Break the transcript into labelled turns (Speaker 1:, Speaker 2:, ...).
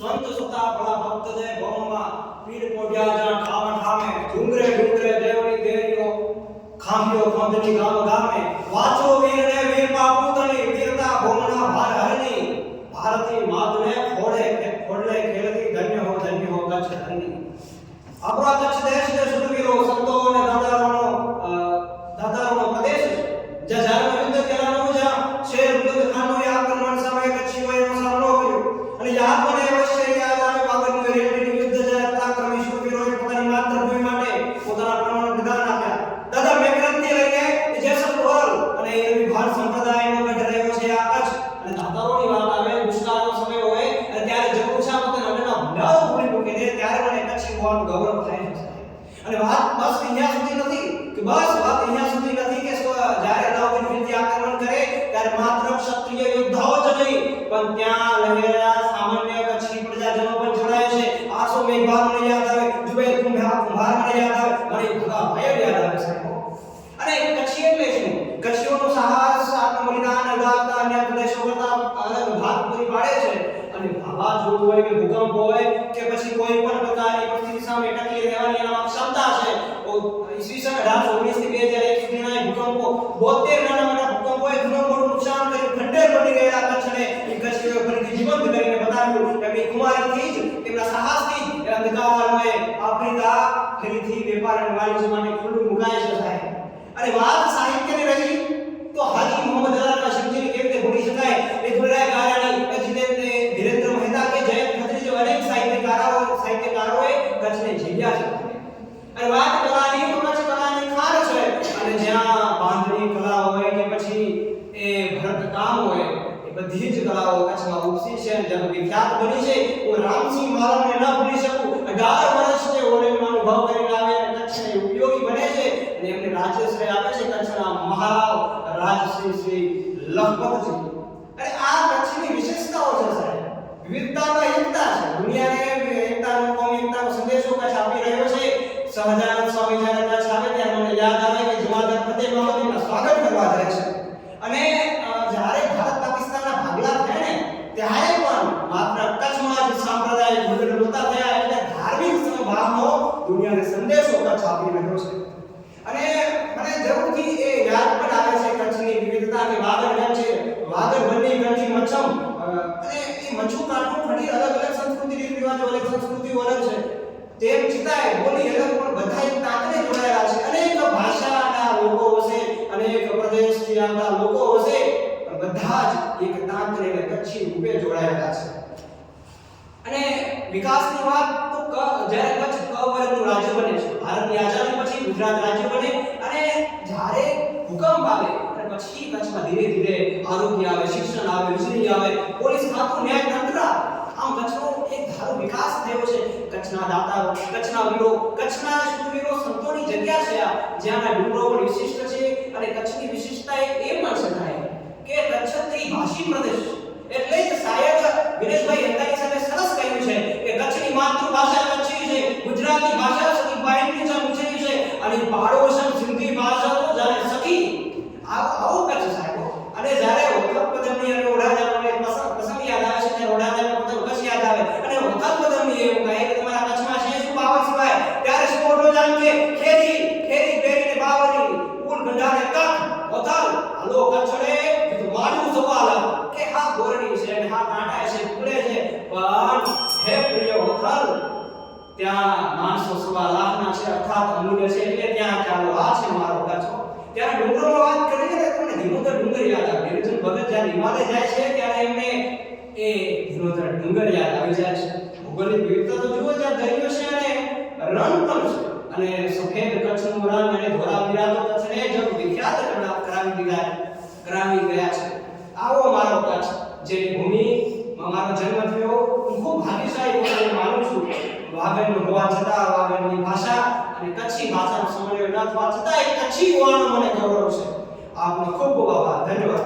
Speaker 1: સંત સુતા ભલા ભક્ત જય ભવમાં પીર કોઢિયા જા ઠામ ઠામે ડુંગરે ડુંગરે દેવની દેરીઓ ખાંભ્યો ખંભની ગામ ગામે વાચો વીર ને વીર બાપુતની વીરતા ભોમના ભાર હરની ભારતી માતને ખોડલે ખેલતી ધન્ય હો કચ્છ ધરની આપણો કચ્છ દેશ ને સુરવીરો સંતો અને દાદારોનો પ્રદેશ છે જ્યાં યુદ્ધ કેલાનો જ્યાં શેર બુલંદ ખાનનો આક્રમણ સમયે કચ્છીઓનો સામનો કર્યો અને યાદ મને અવશ્ય યાદ આવે વાગડનું રેલવેનું યુદ્ધ જ્યારે પરાક્રમી શૂરવીરોએ પોતાની માતૃભૂમિ માટે પોતાના પ્રાણોનું બલિદાન આપ્યા દાદા મેઘરણથી લઈને જેસલતોરલ અને એવી ભાર સંપ્રદાયનો ગઢ રહ્યો છે આ કચ્છ અને દાદારોની વાત આવે દુષ્કાળનો સમય હોય અને ત્યારે જગુછા પોતાના અન્નના ભંડારો પૂરી મૂકી દે ત્યારે મને કચ્છી હોવાનું ગૌરવ થાય છે અને વાત બસ અહીંયા સુધી નથી કે જ્યારે અલાઉદ્દીન ખિલજી આક્રમણ કરે ત્યારે માત્ર ક્ષત્રિય યોદ્ધાઓ જ નહીં પણ ત્યાં લહેરા સામાન્ય કચ્છી પ્રજાજનો પણ જોડાય છે આસો મેઘવાલ મને યાદ આવે જુબૈર કુંભાર મને યાદ આવે મને ભગા ભાઈ યાદ આવે સાહેબ અને કચ્છી એટલે શું કચ્છીઓનું સાહસ આત્મબલિદાન અગાતા અન્ય પ્રદેશો કરતા અલગ ભાગ પૂરી પાડે છે અને વાવાઝોડું હોય કે ભૂકંપ હોય કે પછી કોઈ પણ પ્રકારની પરિસ્થિતિ સામે ટકી રહેવાની એનામાં ક્ષમતા છે ઈસવીસન 1819 થી 2001 સુધીના ભૂકંપો 72 નાના મોટા ભૂકંપોએ ઘણું મોટું નુકસાન કર્યું ખંડેર બની ગયેલા કચ્છને એ કચ્છીઓએ ફરીથી જીવંત કરીને બતાવ્યું એમની કુમારીથી જ તેમના સાહસથી જ એ અંધકારમય આફ્રિકા ફરીથી વેપાર અને વાણિજ્ય માટે ખુલ્લું મુકાય છે સાહેબ અને વાત સાહિત્યની રહી તો હાજી મોહમ્મદ અલાના શિવજીની કેવી રીતે ભૂલી શકાય એ ધુરાય ગારાની ધીરેન્દ્ર મહેતા કે જયંત ખત્રી જેવા અનેક સાહિત્યકારોએ કચ્છને જીવ્યા છે અને વાત કલાની તો કચ્છ કલાની ખાર છે અને જ્યાં બાંધણી કલા હોય કે પછી એ ભરતકામ હોય એ બધી જ કલાઓ કચ્છમાં ઉપસી છે અને જેમ વિખ્યાત બની છે હું રામસિંહ માલમને ન ભૂલી શકું 18 વર્ષ તે ઓલેનો અનુભવ કરીને આવે અને કચ્છને ઉપયોગી બને છે અને એમને રાજ્યશ્રી આપે છે કચ્છના મહારાજશ્રી શ્રી લખપતજી અને આ કચ્છની વિશેષતાઓ છે સાહેબ વિવિધતામાં એકતા છે દુનિયાને એકતાનો કોમી એકતાનો સંદેશો કચ્છ આપી રહ્યો છે સહજાનંદ સ્વામી જ્યારે કચ્છ આવે ત્યારે મને યાદ આવે કે જમાદાર ફતેહ મહમદનું સ્વાગત કરવા જાય છે અને જ્યારે ભારત પાકિસ્તાનના ભાગલા થયા ને ત્યારે પણ માત્ર કચ્છમાં જ સાંપ્રદાયિક ભૂલ નહોતા થયા એટલે ધાર્મિક સમભાવનો દુનિયાને સંદેશો કચ્છ આપી રહ્યો છે અને મને જરૂરથી એ યાદ પણ આવે છે કચ્છની વિવિધતા કે વાગડ છે વાગડ બની ગંજી મચ્છમ અને એ મચ્છુ કાઠું ફડી અલગ અલગ સંસ્કૃતિ રીત રિવાજો અલગ સંસ્કૃતિઓ અલગ છે તેમ છતાંય બોલી અલગ પણ બધા એક તાકને જોડાયેલા છે અનેક ભાષાના લોકો હશે અનેક પ્રદેશથી આવતા લોકો હશે પણ બધા જ એક તાકને કચ્છી રૂપે જોડાયેલા છે અને વિકાસની વાત તો જ્યારે કચ્છ કવરનું રાજ્ય બને છે ભારતની આઝાદી પછી ગુજરાત રાજ્ય બને અને જ્યારે ભૂકંપ આવે અને પછી કચ્છમાં ધીરે ધીરે આરોગ્ય આવે શિક્ષણ આવે વીજળી આવે પોલીસ ખાતું ન્યાયતંત્ર આમ કચ્છનો એક ધારો વિકાસ થયો છે કચ્છના દાતાઓ કચ્છના વીરો કચ્છના શૂરવીરો સંતોની જગ્યા છે જ્યાંના ડુંગરો પણ વિશિષ્ટ છે અને કચ્છની વિશિષ્ટતા એ પણ છે કે કચ્છ ત્રિભાષી પ્રદેશ એટલે જ શાયદ વિનેશભાઈ હેતાની સાથે સરસ કહ્યું છે કે કચ્છની માતૃભાષા કચ્છી છે ગુજરાતી ભાષા સખી બાઈની જેમ છે અને પાડોશન સિંધી ભાષા તો જાણે સખી આવો કચ્છ સાહેબ અને જ્યારે ઓખલપદમની અને ઓઢાજાનો પ્રસંગ યાદ આવે છે ત્યારે ઓઢાજાનો પદમ કચ્છ યાદ આવે અને ઓખલપદમની એવું કહે કે તમારા કચ્છમાં છે શું પાવર સિવાય ત્યારે શું ઓઢો જાણ કે ખેરી બેરીને બાવરી કુલ ગંડાને કખ ઓથલ હલો કચ્છડે કીધું માડું સવાલ કે હા ગોરડી છે અને હા કાંટા છે ફૂલે છે પણ હે પ્રિય ઓથલ ત્યાં 900 લાખના છે અર્થાત અમૂલ્ય છે એટલે ત્યાં ચાલો આ છે મારો કચ્છ ત્યારે ડુંગરોમાં વાત કરીએ ને તમને ધીનોધર ડુંગર યાદ આવે નિરંજન ભગત જ્યારે હિમાલય જાય છે ત્યારે એમને એ ધીનોધર ડુંગર યાદ આવી જાય છે ભૌગોલિક વિવિધતા તો જુઓ ત્યાં દરિયો છે અને રણ પણ છે અને સફેદ કચ્છનું રણ અને ધોળાવીરા તો કચ્છને જગ વિખ્યાત કરાવી ગયા છે આવો મારો કચ્છ જેની ભૂમિમાં મારો જન્મ થયો હું ખૂબ ભાગ્યશાળી પોતાને માનું છું વાગડનું હોવા છતાં વાગડની ભાષા અને કચ્છી ભાષાનો સમન્વય ન થવા છતાં એક કચ્છી હોવાનો મને ગૌરવ છે આપનો ખૂબ ખૂબ આભાર ધન્યવાદ